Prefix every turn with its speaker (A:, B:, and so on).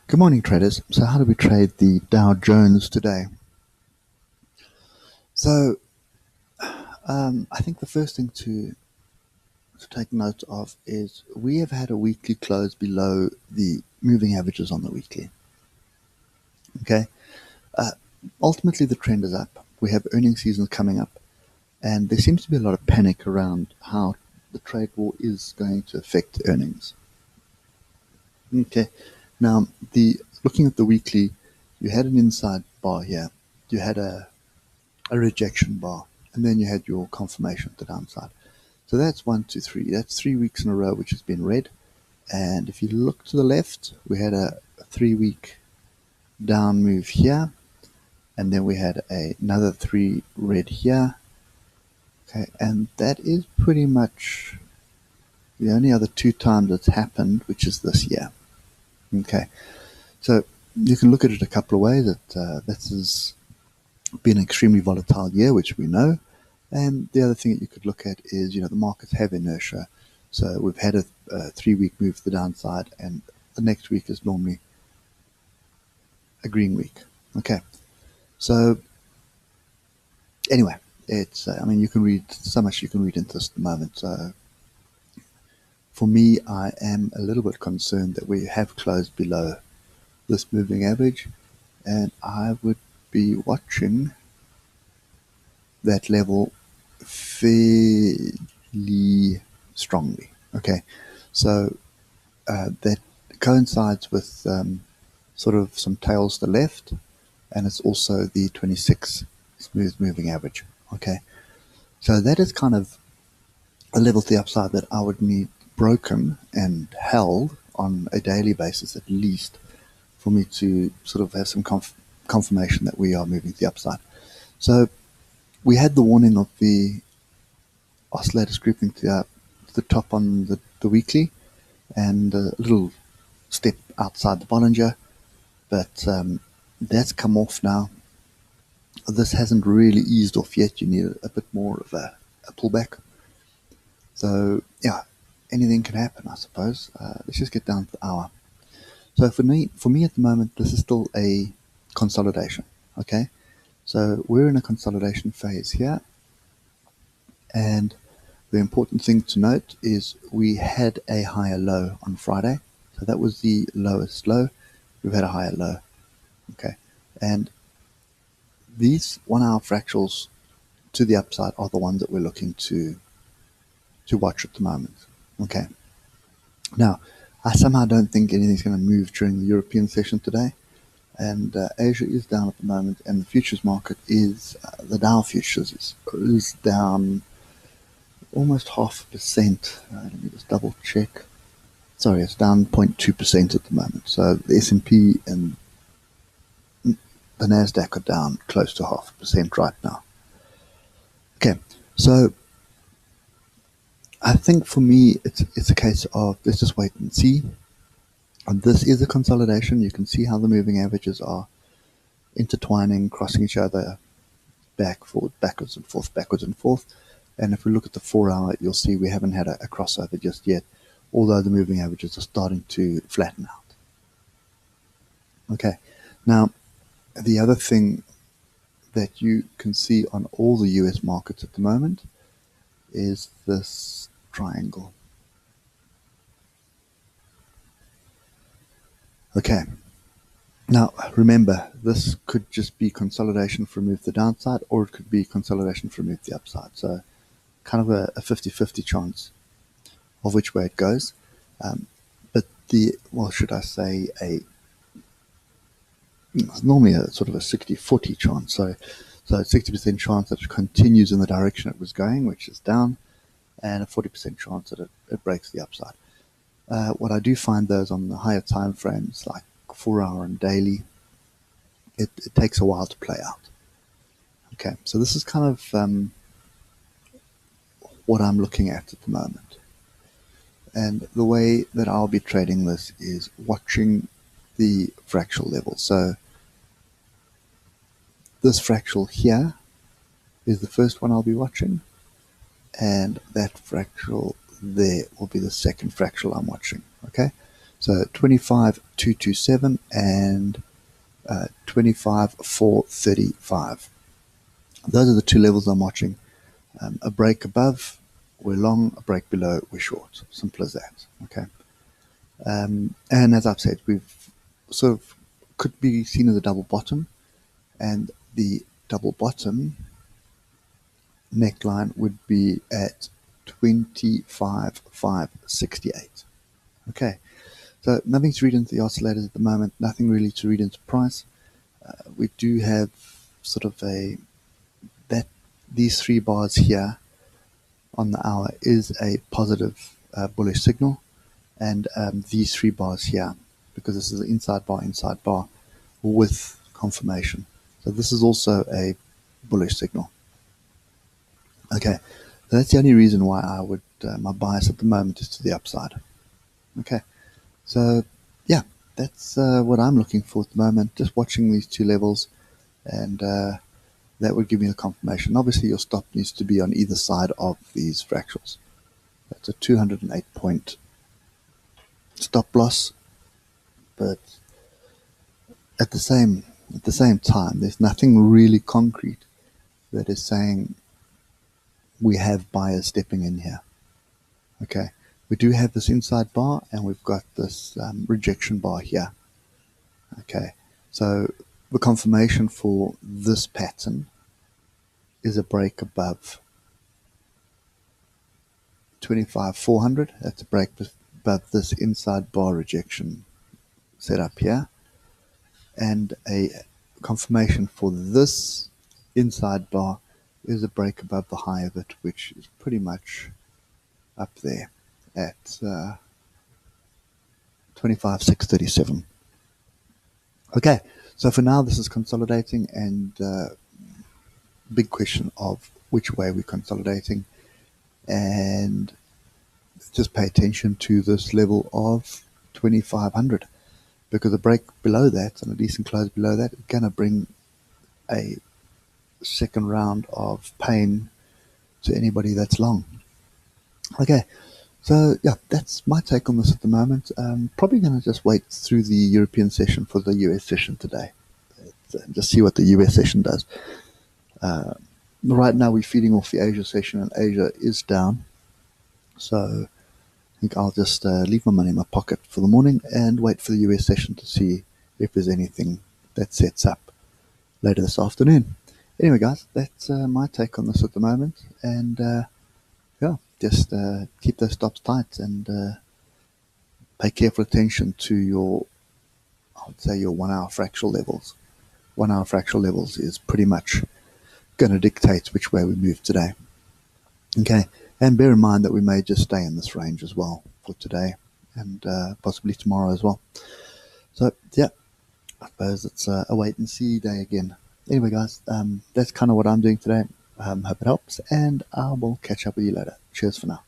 A: Good morning, traders. So how do we trade the Dow Jones today? So I think the first thing to take note of is we have had a weekly close below the moving averages on the weekly. Okay. Ultimately, the trend is up. We have earnings seasons coming up, and there seems to be a lot of panic around how the trade war is going to affect earnings. Okay. Now, looking at the weekly, you had an inside bar here. You had a rejection bar, and then you had your confirmation at the downside. So that's 1, 2, 3. That's 3 weeks in a row which has been red. And if you look to the left, we had a 3-week down move here, and then we had another 3 red here. Okay, and that is pretty much the only other 2 times it's happened, which is this year. Okay, so you can look at it a couple of ways. This has been an extremely volatile year, which we know. And the other thing that you could look at is, the markets have inertia. So we've had a 3-week move to the downside, and the next week is normally a green week. Okay. So anyway, it's, you can read so much you can read into this at the moment. So for me, I am a little bit concerned that we have closed below this moving average, and I would be watching that level fairly strongly. Okay, so that coincides with sort of some tails to the left, and it's also the 26 smooth moving average. Okay, so that is kind of a level to the upside that I would need broken and held on a daily basis at least for me to sort of have some confirmation that we are moving to the upside. So we had the warning of the oscillators grouping to the top on the weekly, and a little step outside the Bollinger, but that's come off now. This hasn't really eased off yet. You need a bit more of a pullback. So yeah, anything can happen, I suppose. Let's just get down to the hour. So for me at the moment, this is still a consolidation. Okay, so we're in a consolidation phase here, and the important thing to note is we had a higher low on Friday. So that was the lowest low. We've had a higher low. Okay. And these 1 hour fractals to the upside are the ones that we're looking to watch at the moment. Okay. Now, I somehow don't think anything's going to move during the European session today. And Asia is down at the moment, and the futures market is, the Dow futures is down almost 0.5%. Let me just double check. Sorry, it's down 0.2% at the moment. So the S&P and the Nasdaq are down close to 0.5% right now. Okay, so I think for me it's a case of let's just wait and see. And this is a consolidation. You can see how the moving averages are intertwining, crossing each other, back, forward, backwards and forth, backwards and forth. And if we look at the 4 hour, you'll see we haven't had a crossover just yet, although the moving averages are starting to flatten out. Okay, now the other thing that you can see on all the US markets at the moment is this triangle. Okay, now remember, this could just be consolidation for a move to the downside, or it could be consolidation for a move to the upside. So kind of a 50-50 chance of which way it goes. But should I say it's normally a sort of a 60-40 chance. So 60% chance that it continues in the direction it was going, which is down, and a 40% chance that it breaks the upside. What I do find those on the higher time frames, like 4 hour and daily, it takes a while to play out. Okay, so this is kind of what I'm looking at the moment. And the way that I'll be trading this is watching the fractal level. So this fractal here is the first one I'll be watching, and that fractal there will be the second fractal I'm watching. Okay, So 25,227 and 25,435. Those are the two levels I'm watching. A break above, we're long. A break below, we're short. Simple as that. Okay. And as I've said, we've sort of could be seen as a double bottom, and the double bottom neckline would be at 25,568. Okay. So nothing to read into the oscillators at the moment. Nothing really to read into price. We do have sort of these three bars here on the hour is a positive bullish signal, and these three bars here, because this is an inside bar with confirmation. So this is also a bullish signal. Okay, so that's the only reason why I would my bias at the moment is to the upside. Okay, so yeah, that's what I'm looking for at the moment. Just watching these two levels, and that would give me the confirmation. Obviously, your stop needs to be on either side of these fractals. That's a 208 point stop loss, but at the same time, there's nothing really concrete that is saying we have buyers stepping in here. Okay, we do have this inside bar, and we've got this rejection bar here. Okay, so the confirmation for this pattern is a break above 25,400. That's a break above this inside bar rejection setup here, and a confirmation for this inside bar is a break above the high of it, which is pretty much up there at 25,637. Okay, so for now this is consolidating, and big question of which way we're consolidating, and just pay attention to this level of 2,500, because a break below that and a decent close below that is going to bring a second round of pain to anybody that's long. Okay, so yeah, that's my take on this at the moment. Probably going to just wait through the European session for the US session today. Just see what the US session does. Right now we're feeding off the Asia session, and Asia is down. So I think I'll just leave my money in my pocket for the morning and wait for the US session to see if there's anything that sets up later this afternoon. Anyway, guys, that's my take on this at the moment. And yeah, just keep those stops tight, and pay careful attention to your, I would say, your 1 hour fractal levels. 1 hour fractal levels is pretty much going to dictate which way we move today. Okay, and bear in mind that we may just stay in this range as well for today, and possibly tomorrow as well. So yeah, I suppose it's a wait and see day again. Anyway, guys, that's kind of what I'm doing today. Hope it helps, and I will catch up with you later. Cheers for now.